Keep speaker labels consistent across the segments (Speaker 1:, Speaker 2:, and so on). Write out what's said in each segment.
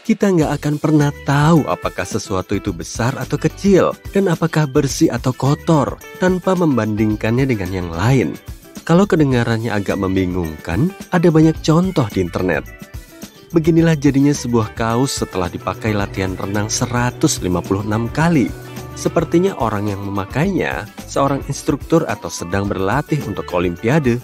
Speaker 1: Kita nggak akan pernah tahu apakah sesuatu itu besar atau kecil, dan apakah bersih atau kotor, tanpa membandingkannya dengan yang lain. Kalau kedengarannya agak membingungkan, ada banyak contoh di internet. Beginilah jadinya sebuah kaos setelah dipakai latihan renang 156 kali. Sepertinya orang yang memakainya seorang instruktur atau sedang berlatih untuk olimpiade.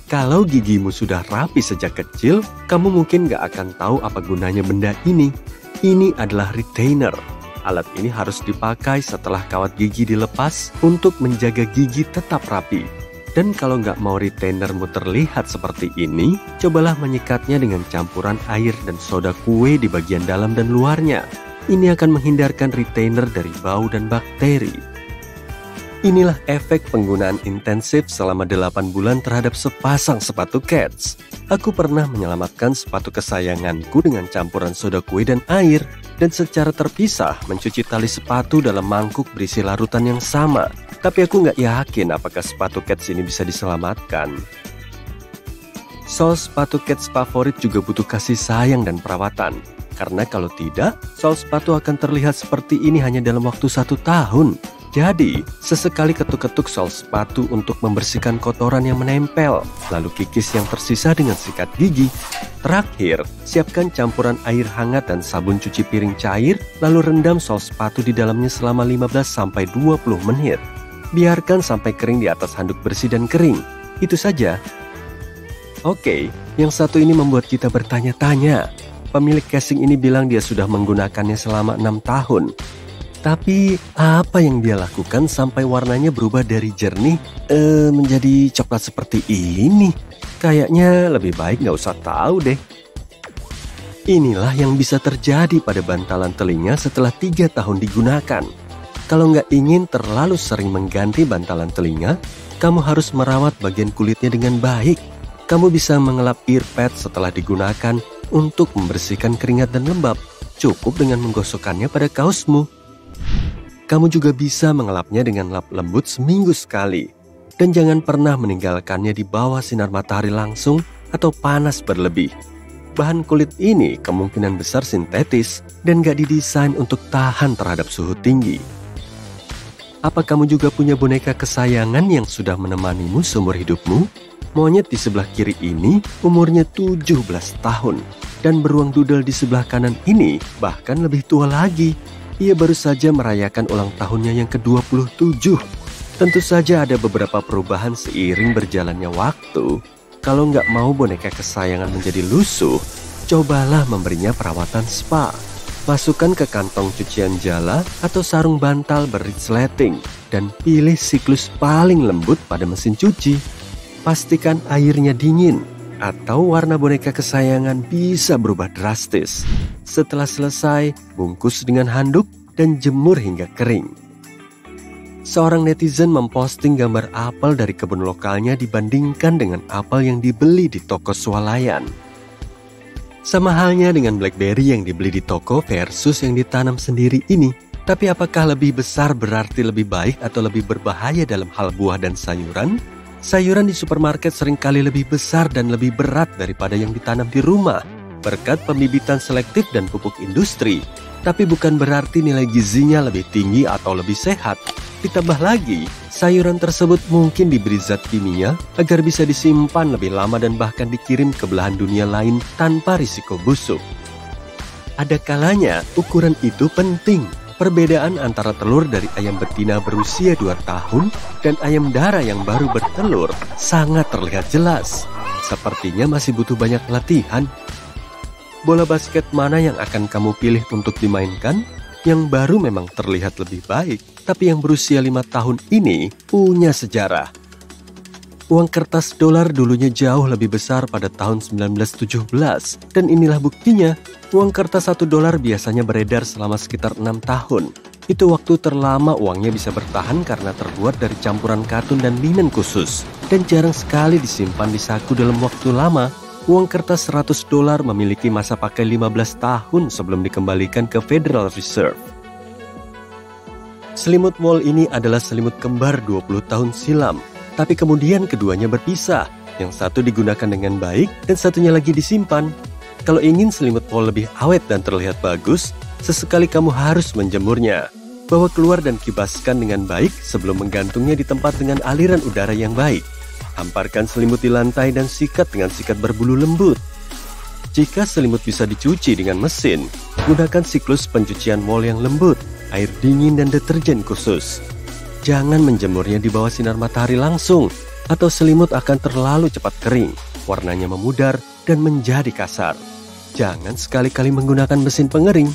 Speaker 1: Kalau gigimu sudah rapi sejak kecil, kamu mungkin gak akan tahu apa gunanya benda ini. Ini adalah retainer. Alat ini harus dipakai setelah kawat gigi dilepas untuk menjaga gigi tetap rapi. Dan kalau nggak mau retainermu terlihat seperti ini, cobalah menyikatnya dengan campuran air dan soda kue di bagian dalam dan luarnya. Ini akan menghindarkan retainer dari bau dan bakteri. Inilah efek penggunaan intensif selama 8 bulan terhadap sepasang sepatu Keds. Aku pernah menyelamatkan sepatu kesayanganku dengan campuran soda kue dan air, dan secara terpisah mencuci tali sepatu dalam mangkuk berisi larutan yang sama. Tapi aku nggak yakin apakah sepatu Keds ini bisa diselamatkan. Sol sepatu Keds favorit juga butuh kasih sayang dan perawatan. Karena kalau tidak, sol sepatu akan terlihat seperti ini hanya dalam waktu 1 tahun. Jadi, sesekali ketuk-ketuk sol sepatu untuk membersihkan kotoran yang menempel, lalu kikis yang tersisa dengan sikat gigi. Terakhir, siapkan campuran air hangat dan sabun cuci piring cair, lalu rendam sol sepatu di dalamnya selama 15-20 menit. Biarkan sampai kering di atas handuk bersih dan kering. Itu saja. Oke, yang satu ini membuat kita bertanya-tanya. Pemilik casing ini bilang dia sudah menggunakannya selama 6 tahun. Tapi apa yang dia lakukan sampai warnanya berubah dari jernih menjadi coklat seperti ini? Kayaknya lebih baik nggak usah tahu deh. Inilah yang bisa terjadi pada bantalan telinga setelah 3 tahun digunakan. Kalau nggak ingin terlalu sering mengganti bantalan telinga, kamu harus merawat bagian kulitnya dengan baik. Kamu bisa mengelap earpad setelah digunakan untuk membersihkan keringat dan lembab. Cukup dengan menggosokkannya pada kaosmu. Kamu juga bisa mengelapnya dengan lap lembut seminggu sekali. Dan jangan pernah meninggalkannya di bawah sinar matahari langsung atau panas berlebih. Bahan kulit ini kemungkinan besar sintetis dan gak didesain untuk tahan terhadap suhu tinggi. Apa kamu juga punya boneka kesayangan yang sudah menemanimu seumur hidupmu? Monyet di sebelah kiri ini umurnya 17 tahun. Dan beruang doodle di sebelah kanan ini bahkan lebih tua lagi. Ia baru saja merayakan ulang tahunnya yang ke-27. Tentu saja ada beberapa perubahan seiring berjalannya waktu. Kalau nggak mau boneka kesayangan menjadi lusuh, cobalah memberinya perawatan spa. Masukkan ke kantong cucian jala atau sarung bantal beresleting dan pilih siklus paling lembut pada mesin cuci. Pastikan airnya dingin atau warna boneka kesayangan bisa berubah drastis. Setelah selesai, bungkus dengan handuk dan jemur hingga kering. Seorang netizen memposting gambar apel dari kebun lokalnya dibandingkan dengan apel yang dibeli di toko swalayan. Sama halnya dengan BlackBerry yang dibeli di toko versus yang ditanam sendiri ini. Tapi apakah lebih besar berarti lebih baik atau lebih berbahaya dalam hal buah dan sayuran? Sayuran di supermarket seringkali lebih besar dan lebih berat daripada yang ditanam di rumah berkat pembibitan selektif dan pupuk industri. Tapi bukan berarti nilai gizinya lebih tinggi atau lebih sehat. Ditambah lagi, sayuran tersebut mungkin diberi zat kimia agar bisa disimpan lebih lama dan bahkan dikirim ke belahan dunia lain tanpa risiko busuk. Ada kalanya ukuran itu penting. Perbedaan antara telur dari ayam betina berusia 2 tahun dan ayam darah yang baru bertelur sangat terlihat jelas. Sepertinya masih butuh banyak latihan. Bola basket mana yang akan kamu pilih untuk dimainkan? Yang baru memang terlihat lebih baik, tapi yang berusia 5 tahun ini punya sejarah. Uang kertas dolar dulunya jauh lebih besar pada tahun 1917, dan inilah buktinya. Uang kertas $1 biasanya beredar selama sekitar 6 tahun. Itu waktu terlama uangnya bisa bertahan karena terbuat dari campuran katun dan linen khusus, dan jarang sekali disimpan di saku dalam waktu lama. Uang kertas $100 memiliki masa pakai 15 tahun sebelum dikembalikan ke Federal Reserve. Selimut wol ini adalah selimut kembar 20 tahun silam. Tapi kemudian keduanya berpisah, yang satu digunakan dengan baik dan satunya lagi disimpan. Kalau ingin selimut wol lebih awet dan terlihat bagus, sesekali kamu harus menjemurnya. Bawa keluar dan kibaskan dengan baik sebelum menggantungnya di tempat dengan aliran udara yang baik. Hamparkan selimut di lantai dan sikat dengan sikat berbulu lembut. Jika selimut bisa dicuci dengan mesin, gunakan siklus pencucian wol yang lembut, air dingin dan deterjen khusus. Jangan menjemurnya di bawah sinar matahari langsung, atau selimut akan terlalu cepat kering, warnanya memudar dan menjadi kasar. Jangan sekali-kali menggunakan mesin pengering.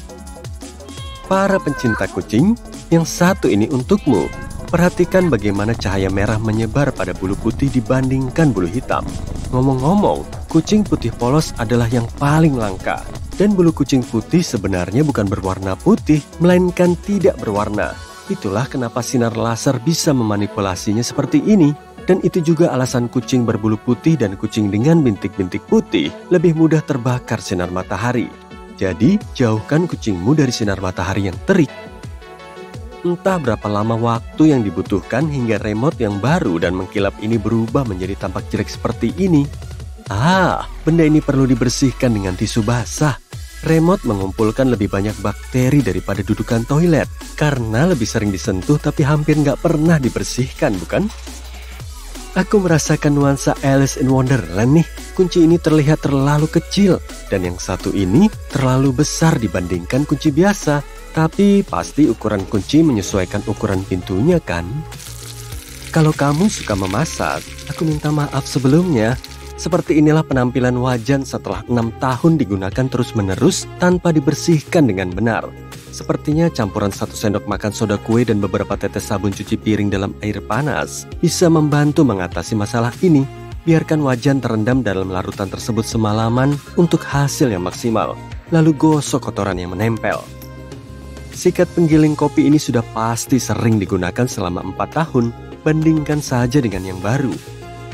Speaker 1: Para pencinta kucing, yang satu ini untukmu. Perhatikan bagaimana cahaya merah menyebar pada bulu putih dibandingkan bulu hitam. Ngomong-ngomong, kucing putih polos adalah yang paling langka. Dan bulu kucing putih sebenarnya bukan berwarna putih, melainkan tidak berwarna. Itulah kenapa sinar laser bisa memanipulasinya seperti ini. Dan itu juga alasan kucing berbulu putih dan kucing dengan bintik-bintik putih lebih mudah terbakar sinar matahari. Jadi, jauhkan kucingmu dari sinar matahari yang terik. Entah berapa lama waktu yang dibutuhkan hingga remote yang baru dan mengkilap ini berubah menjadi tampak jelek seperti ini. Benda ini perlu dibersihkan dengan tisu basah. Remote mengumpulkan lebih banyak bakteri daripada dudukan toilet, karena lebih sering disentuh tapi hampir nggak pernah dibersihkan, bukan? Aku merasakan nuansa Alice in Wonderland nih. Kunci ini terlihat terlalu kecil, dan yang satu ini terlalu besar dibandingkan kunci biasa. Tapi pasti ukuran kunci menyesuaikan ukuran pintunya kan? Kalau kamu suka memasak, aku minta maaf sebelumnya. Seperti inilah penampilan wajan setelah 6 tahun digunakan terus-menerus tanpa dibersihkan dengan benar. Sepertinya campuran 1 sendok makan soda kue dan beberapa tetes sabun cuci piring dalam air panas bisa membantu mengatasi masalah ini. Biarkan wajan terendam dalam larutan tersebut semalaman untuk hasil yang maksimal. Lalu gosok kotoran yang menempel. Sikat penggiling kopi ini sudah pasti sering digunakan selama 4 tahun. Bandingkan saja dengan yang baru.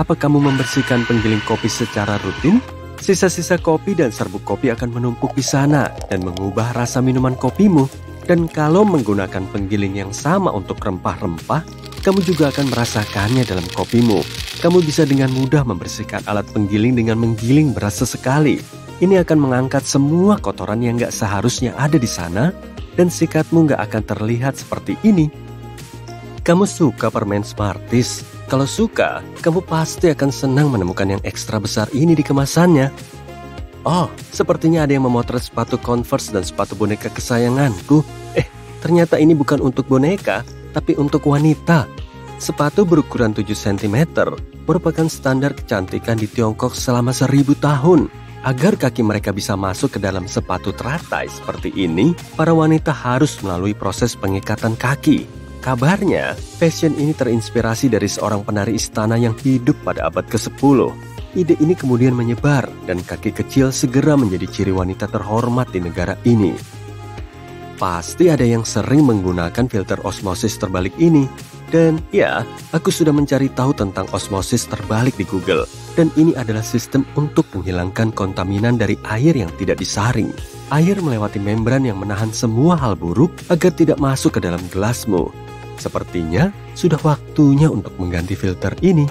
Speaker 1: Apa kamu membersihkan penggiling kopi secara rutin? Sisa-sisa kopi dan serbuk kopi akan menumpuk di sana dan mengubah rasa minuman kopimu. Dan kalau menggunakan penggiling yang sama untuk rempah-rempah, kamu juga akan merasakannya dalam kopimu. Kamu bisa dengan mudah membersihkan alat penggiling dengan menggiling beras sesekali. Ini akan mengangkat semua kotoran yang gak seharusnya ada di sana, dan sikatmu gak akan terlihat seperti ini. Kamu suka permen Smarties? Kalau suka, kamu pasti akan senang menemukan yang ekstra besar ini di kemasannya. Sepertinya ada yang memotret sepatu Converse dan sepatu boneka kesayanganku. Ternyata ini bukan untuk boneka, tapi untuk wanita. Sepatu berukuran 7 cm merupakan standar kecantikan di Tiongkok selama 1000 tahun. Agar kaki mereka bisa masuk ke dalam sepatu teratai seperti ini, para wanita harus melalui proses pengikatan kaki. Kabarnya, fashion ini terinspirasi dari seorang penari istana yang hidup pada abad ke-10. Ide ini kemudian menyebar, dan kaki kecil segera menjadi ciri wanita terhormat di negara ini. Pasti ada yang sering menggunakan filter osmosis terbalik ini. Dan ya, aku sudah mencari tahu tentang osmosis terbalik di Google. Dan ini adalah sistem untuk menghilangkan kontaminan dari air yang tidak disaring. Air melewati membran yang menahan semua hal buruk agar tidak masuk ke dalam gelasmu. Sepertinya sudah waktunya untuk mengganti filter ini.